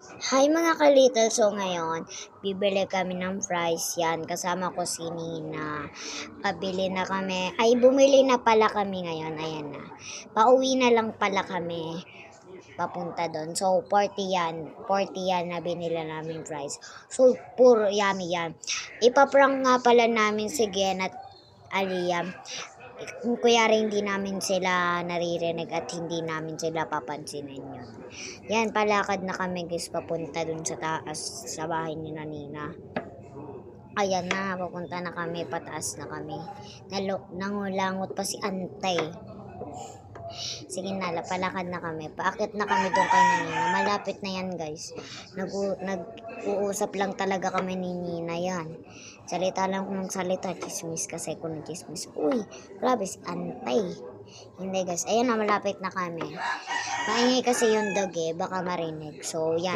Hi mga ka-little, so ngayon, bibili kami ng fries yan. Kasama ko si Nina. Pabili na kami. Ay, bumili na pala kami ngayon. Ayan na. Pauwi na lang pala kami. Papunta doon. So, 40 yan. 40 yan na binila namin fries. So, puro yummy yan. Ipaprank nga pala namin si Gen at Aliyah. Kuyari hindi namin sila naririnig at hindi namin sila papansinin yun. Yan, palakad na kami guys papunta dun sa taas sa bahay ni Nina. Ayan na, papunta na kami, pataas na kami. Nangulangot pa si Antay. Sige na, palakad na kami. Paakit na kami doon kay Nina. Malapit na yan guys. Nag-uusap lang talaga kami ni Nina yan. Salita lang ng salita, chismis kasi ko ng chismis. Uy, grabe si Antay. Hindi guys, ayan na, malapit na kami. Maingay kasi yung dog baka marinig. So yan.